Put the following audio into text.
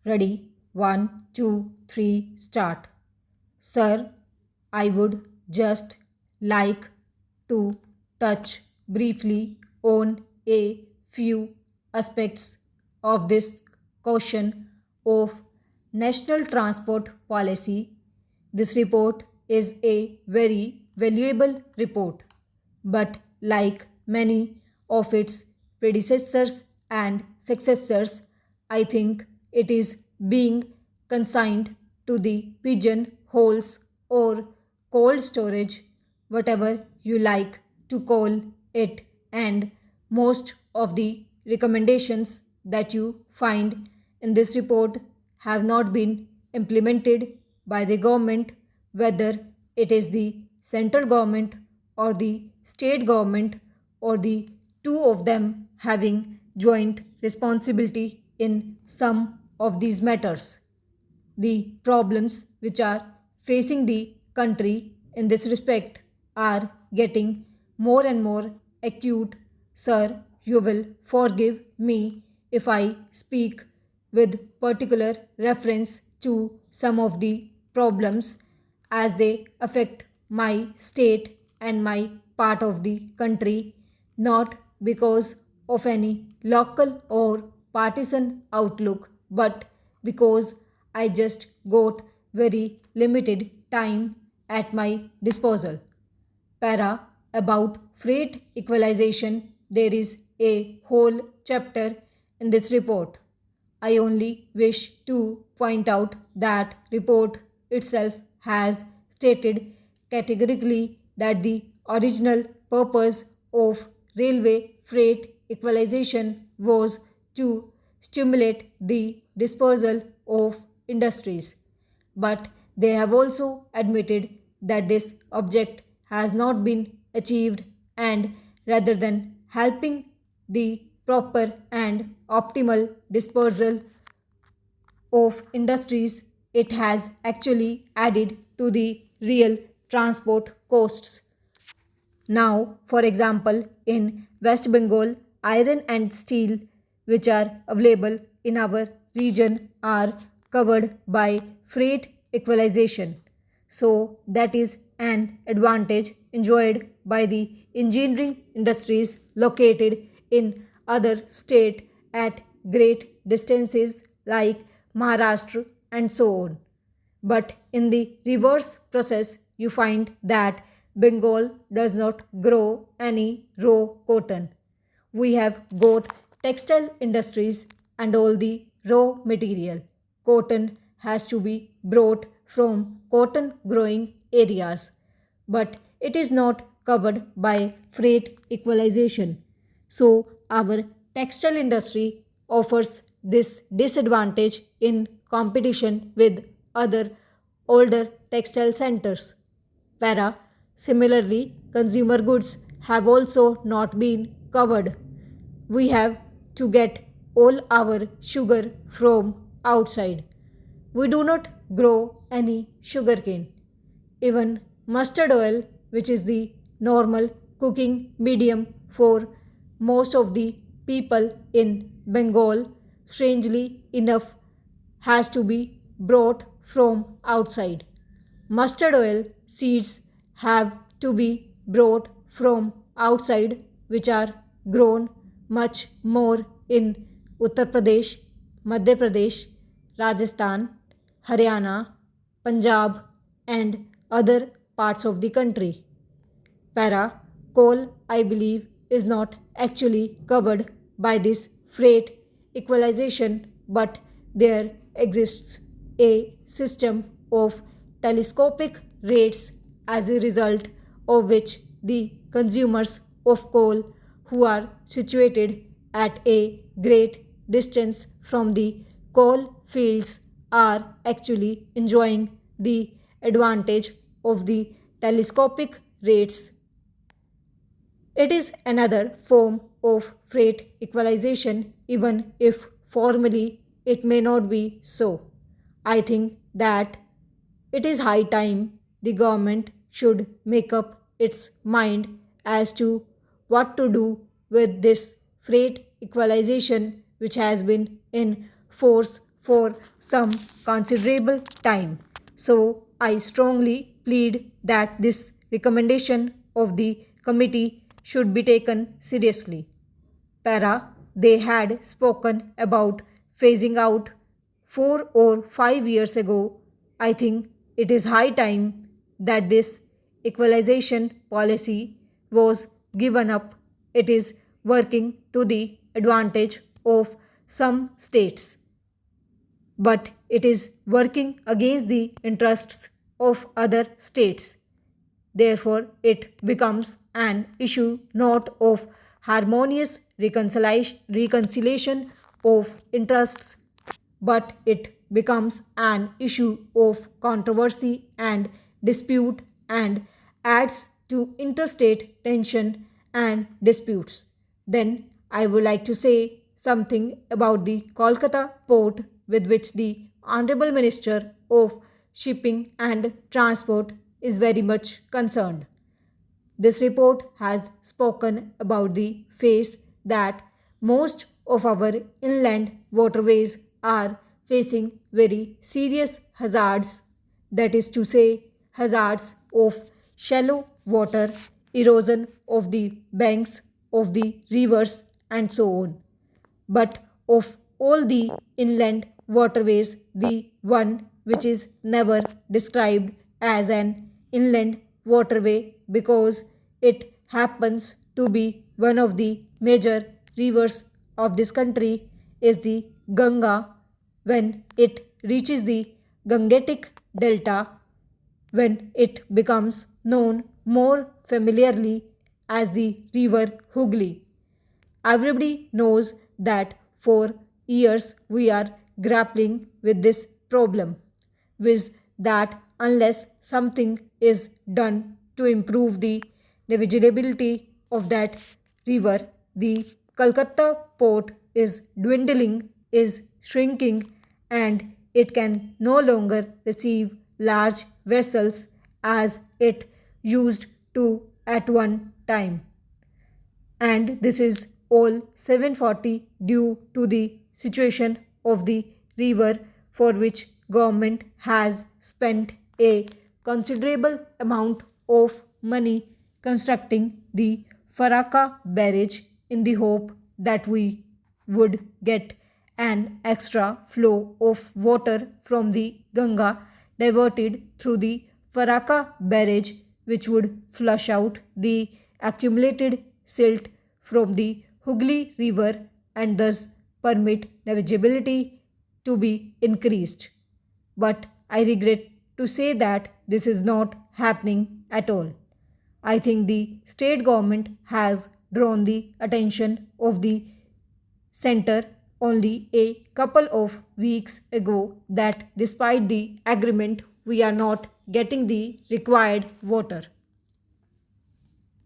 Ready? One, two, three, start. Sir, I would just like to touch briefly on a few aspects of this question of national transport policy. This report is a very valuable report, but like many of its predecessors and successors, I think it is being consigned to the pigeon holes or cold storage, whatever you like to call it, and most of the recommendations that you find in this report have not been implemented by the government, whether it is the central government or the state government or the two of them having joint responsibility in some of these matters. The problems which are facing the country in this respect are getting more and more acute. Sir, you will forgive me if I speak with particular reference to some of the problems as they affect my state and my part of the country, not because of any local or partisan outlook, but because I just got very limited time at my disposal. Para about freight equalization, there is a whole chapter in this report. I only wish to point out that report itself has stated categorically that the original purpose of railway freight equalization was to stimulate the dispersal of industries. But they have also admitted that this object has not been achieved, and rather than helping the proper and optimal dispersal of industries, it has actually added to the real transport costs. Now, for example, in West Bengal, iron and steel, which are available in our region, are covered by freight equalization. So, that is an advantage enjoyed by the engineering industries located in other state at great distances like Maharashtra and so on. But in the reverse process, you find that Bengal does not grow any raw cotton. We have got textile industries and all the raw material. Cotton has to be brought from cotton growing areas, but it is not covered by freight equalization. So, our textile industry offers this disadvantage in competition with other older textile centers. Para, similarly, consumer goods have also not been covered. We have to get all our sugar from outside. We do not grow any sugarcane. Even mustard oil, which is the normal cooking medium for most of the people in Bengal, strangely enough, has to be brought from outside. Mustard oil seeds have to be brought from outside, which are grown much more in Uttar Pradesh, Madhya Pradesh, Rajasthan, Haryana, Punjab, and other parts of the country. Para coal, I believe, is not actually covered by this freight equalization, but there exists a system of telescopic rates as a result of which the consumers of coal who are situated at a great distance from the coal fields are actually enjoying the advantage of the telescopic rates. It is another form of freight equalization, even if formally it may not be so. I think that it is high time the government should make up its mind as to what to do with this freight equalization which has been in force for some considerable time. So I strongly plead that this recommendation of the committee should be taken seriously. They had spoken about phasing out 4 or 5 years ago. I think it is high time that this equalization policy was given up. It is working to the advantage of some states, but it is working against the interests of other states. Therefore, it becomes an issue not of harmonious reconciliation of interests, but it becomes an issue of controversy and dispute and adds to interstate tension and disputes. Then I would like to say something about the Kolkata port with which the Honorable Minister of Shipping and Transport is very much concerned. This report has spoken about the phase that most of our inland waterways are facing very serious hazards, that is to say, hazards of shallow water, erosion of the banks of the rivers, and so on. But of all the inland waterways, the one which is never described as an inland waterway because it happens to be one of the major rivers of this country is the Ganga. When it reaches the Gangetic Delta, when it becomes known more familiarly as the river Hooghly. Everybody knows that for years we are grappling with this problem, with that unless something is done to improve the navigability of that river, the Calcutta port is dwindling, is shrinking, and it can no longer receive large vessels as it used to at one time. And this is all 740 due to the situation of the river for which government has spent a considerable amount of money constructing the Faraka barrage in the hope that we would get an extra flow of water from the Ganga diverted through the Faraka barrage, which would flush out the accumulated silt from the Hooghly River and thus permit navigability to be increased. But I regret to say that this is not happening at all. I think the state government has drawn the attention of the center only a couple of weeks ago that despite the agreement, we are not getting the required water.